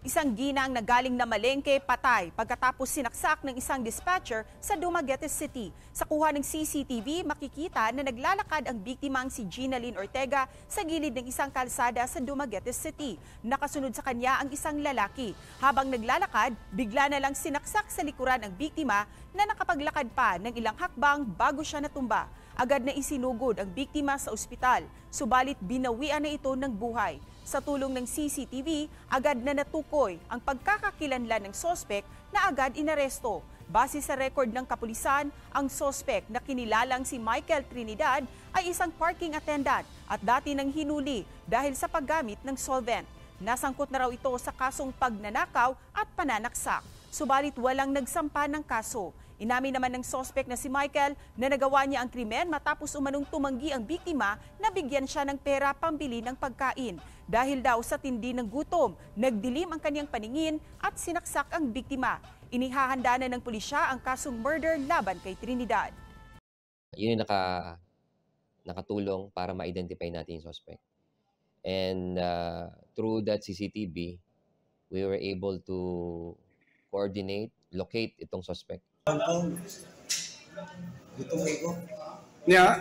Isang ginang na galing na Malengke patay pagkatapos sinaksak ng isang dispatcher sa Dumaguete City. Sa kuha ng CCTV, makikita na naglalakad ang biktimang si Ginaline Ortega sa gilid ng isang kalsada sa Dumaguete City. Nakasunod sa kanya ang isang lalaki. Habang naglalakad, bigla na lang sinaksak sa likuran ang biktima na nakapaglakad pa ng ilang hakbang bago siya natumba. Agad na isinugod ang biktima sa ospital, subalit binawian na ito ng buhay. Sa tulong ng CCTV, agad na natukoy ang pagkakakilanlan ng sospek na agad inaresto. Base sa record ng kapulisan, ang sospek na kinilalang si Michael Trinidad ay isang parking attendant at dati nang hinuli dahil sa paggamit ng solvent. Nasangkot na raw ito sa kasong pagnanakaw at pananaksak. Subalit walang nagsampa ng kaso. Inamin naman ng sospek na si Michael na nagawa niya ang krimen matapos umanong tumanggi ang biktima na bigyan siya ng pera pambili ng pagkain. Dahil daw sa tindi ng gutom, nagdilim ang kanyang paningin at sinaksak ang biktima. Inihahanda na ng pulisya ang kasong murder laban kay Trinidad. Yun yung nakatulong para ma-identify natin yung suspect. And through that CCTV, we were able to coordinate, locate itong suspect. Yeah.